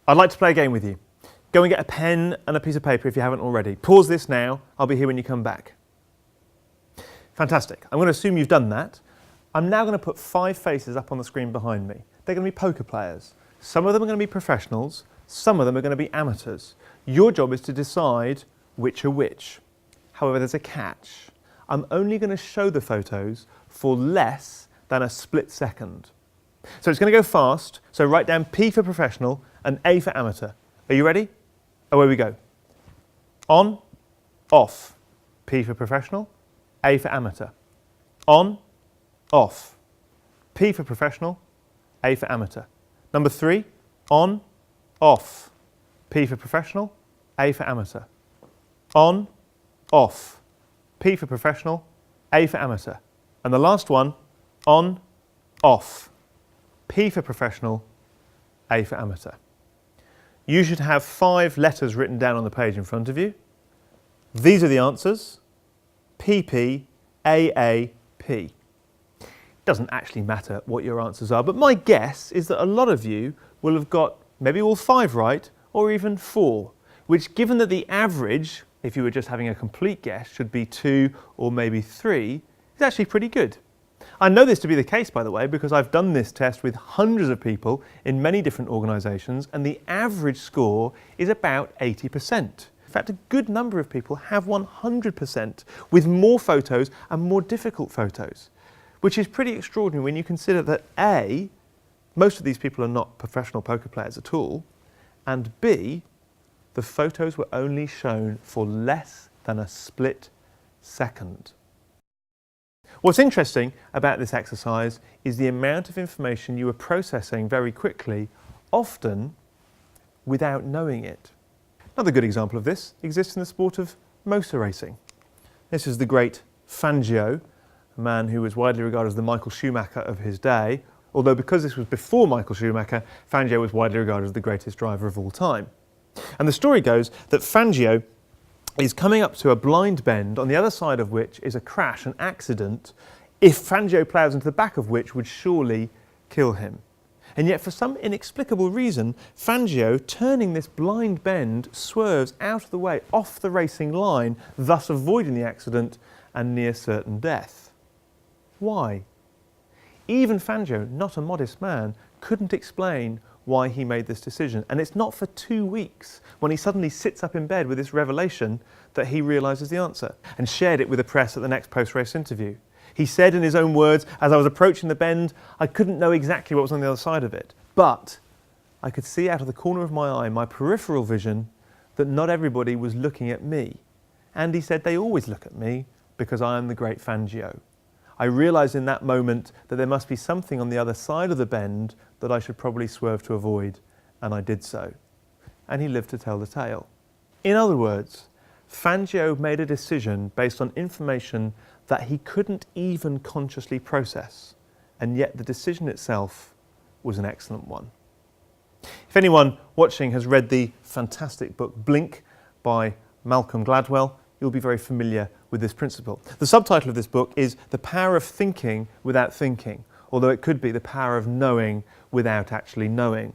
I'd like to play a game with you. Go and get a pen and a piece of paper if you haven't already. Pause this now. I'll be here when you come back. Fantastic. I'm going to assume you've done that. I'm now going to put 5 faces up on the screen behind me. They're going to be poker players. Some of them are going to be professionals. Some of them are going to be amateurs. Your job is to decide which are which. However, there's a catch. I'm only going to show the photos for less than a split second. So it's going to go fast. So write down P for professional and A for amateur. Are you ready? Away we go. On, off. P for professional, A for amateur. On, off. P for professional, A for amateur. Number 3, on, off. P for professional, A for amateur. On, off. P for professional, A for amateur. And the last one, on, off. P for professional, A for amateur. You should have 5 letters written down on the page in front of you. These are the answers. PP, AA, P. It doesn't actually matter what your answers are, but my guess is that a lot of you will have got maybe all 5 right, or even 4, which, given that the average, if you were just having a complete guess, should be 2 or maybe 3, is actually pretty good. I know this to be the case, by the way, because I've done this test with hundreds of people in many different organisations, and the average score is about 80%. In fact, a good number of people have 100% with more photos and more difficult photos, which is pretty extraordinary when you consider that A, most of these people are not professional poker players at all, and B, the photos were only shown for less than a split second. What's interesting about this exercise is the amount of information you are processing very quickly, often without knowing it. Another good example of this exists in the sport of motor racing. This is the great Fangio, a man who was widely regarded as the Michael Schumacher of his day, although because this was before Michael Schumacher, Fangio was widely regarded as the greatest driver of all time. And the story goes that Fangio is coming up to a blind bend on the other side of which is a crash, an accident, if Fangio ploughs into the back of which would surely kill him. And yet for some inexplicable reason, Fangio, turning this blind bend, swerves out of the way, off the racing line, thus avoiding the accident and near certain death. Why? Even Fangio, not a modest man, couldn't explain why he made this decision. And it's not for 2 weeks when he suddenly sits up in bed with this revelation that he realises the answer, and shared it with the press at the next post-race interview. He said in his own words, as I was approaching the bend, I couldn't know exactly what was on the other side of it, but I could see out of the corner of my eye, my peripheral vision, that not everybody was looking at me. And he said, they always look at me because I am the great Fangio. I realised in that moment that there must be something on the other side of the bend that I should probably swerve to avoid, and I did so. And he lived to tell the tale. In other words, Fangio made a decision based on information that he couldn't even consciously process, and yet the decision itself was an excellent one. If anyone watching has read the fantastic book Blink by Malcolm Gladwell, you'll be very familiar with this principle. The subtitle of this book is The Power of Thinking Without Thinking, although it could be the power of knowing without actually knowing.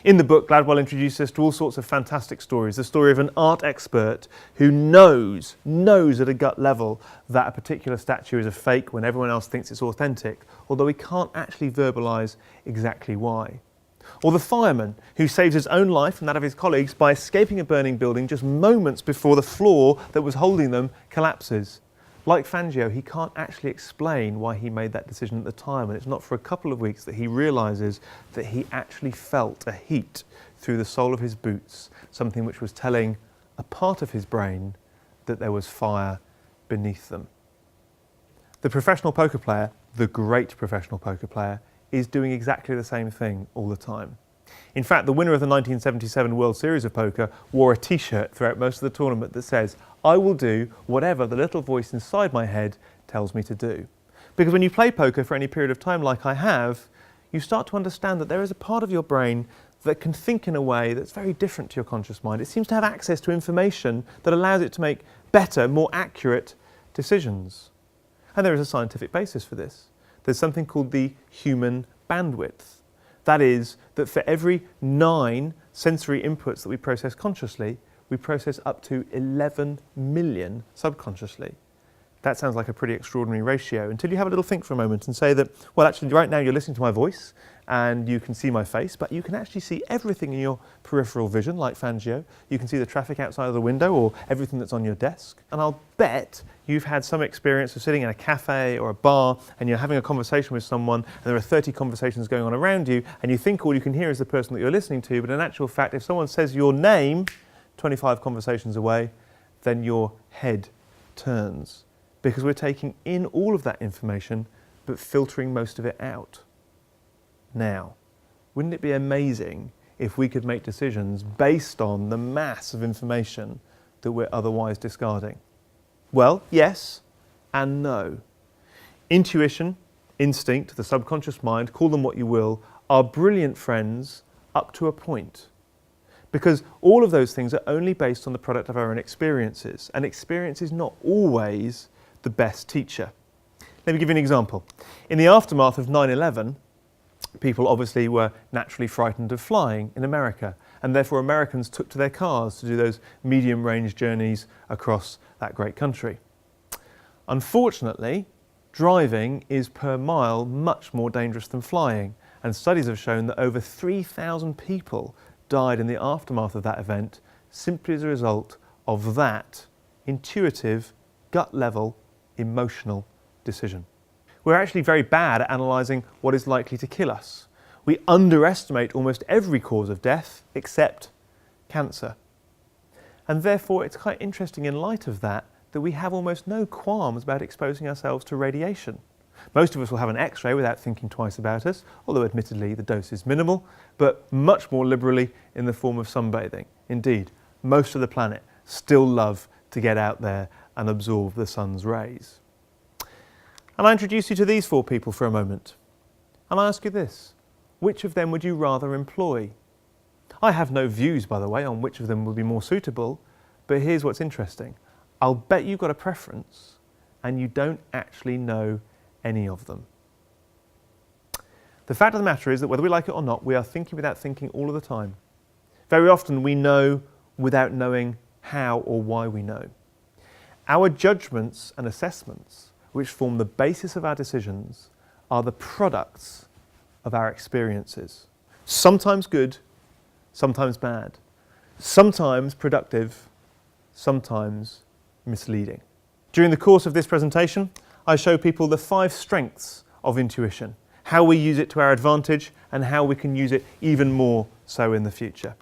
In the book, Gladwell introduces us to all sorts of fantastic stories. The story of an art expert who knows at a gut level that a particular statue is a fake when everyone else thinks it's authentic, although he can't actually verbalise exactly why. Or the fireman who saves his own life and that of his colleagues by escaping a burning building just moments before the floor that was holding them collapses. Like Fangio, he can't actually explain why he made that decision at the time, and it's not for a couple of weeks that he realises that he actually felt a heat through the sole of his boots, something which was telling a part of his brain that there was fire beneath them. The professional poker player, the great professional poker player, is doing exactly the same thing all the time. In fact, the winner of the 1977 World Series of Poker wore a t-shirt throughout most of the tournament that says, I will do whatever the little voice inside my head tells me to do. Because when you play poker for any period of time like I have, you start to understand that there is a part of your brain that can think in a way that's very different to your conscious mind. It seems to have access to information that allows it to make better, more accurate decisions. And there is a scientific basis for this. There's something called the human bandwidth. That is, that for every 9 sensory inputs that we process consciously, we process up to 11 million subconsciously. That sounds like a pretty extraordinary ratio until you have a little think for a moment and say that, well, actually right now you're listening to my voice and you can see my face, but you can actually see everything in your peripheral vision, like Fangio. You can see the traffic outside of the window or everything that's on your desk. And I'll bet you've had some experience of sitting in a cafe or a bar and you're having a conversation with someone and there are 30 conversations going on around you and you think all you can hear is the person that you're listening to, but in actual fact, if someone says your name 25 conversations away, then your head turns. Because we're taking in all of that information, but filtering most of it out. Now, wouldn't it be amazing if we could make decisions based on the mass of information that we're otherwise discarding? Well, yes and no. Intuition, instinct, the subconscious mind, call them what you will, are brilliant friends up to a point. Because all of those things are only based on the product of our own experiences, and experience is not always the best teacher. Let me give you an example. In the aftermath of 9/11, people obviously were naturally frightened of flying in America, and therefore Americans took to their cars to do those medium-range journeys across that great country. Unfortunately, driving is per mile much more dangerous than flying, and studies have shown that over 3,000 people died in the aftermath of that event simply as a result of that intuitive, gut-level emotional decision. We're actually very bad at analysing what is likely to kill us. We underestimate almost every cause of death except cancer. And therefore it's quite interesting in light of that we have almost no qualms about exposing ourselves to radiation. Most of us will have an X-ray without thinking twice about it, although admittedly the dose is minimal, but much more liberally in the form of sunbathing. Indeed, most of the planet still love to get out there and absorb the sun's rays. And I introduce you to these 4 people for a moment. And I ask you this, which of them would you rather employ? I have no views, by the way, on which of them would be more suitable, but here's what's interesting. I'll bet you've got a preference and you don't actually know any of them. The fact of the matter is that whether we like it or not, we are thinking without thinking all of the time. Very often we know without knowing how or why we know. Our judgments and assessments, which form the basis of our decisions, are the products of our experiences. Sometimes good, sometimes bad, sometimes productive, sometimes misleading. During the course of this presentation, I show people the 5 strengths of intuition, how we use it to our advantage and how we can use it even more so in the future.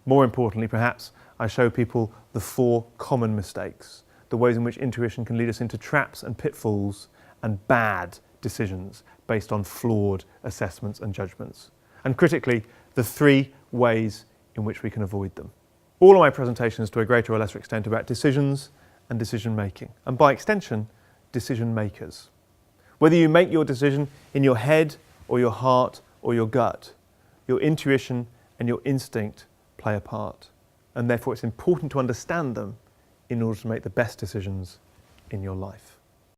More importantly, perhaps, I show people the 4 common mistakes, the ways in which intuition can lead us into traps and pitfalls and bad decisions based on flawed assessments and judgments. And critically, the 3 ways in which we can avoid them. All of my presentations to a greater or lesser extent about decisions and decision making, and by extension, decision makers. Whether you make your decision in your head or your heart or your gut, your intuition and your instinct play a part. And therefore it's important to understand them in order to make the best decisions in your life.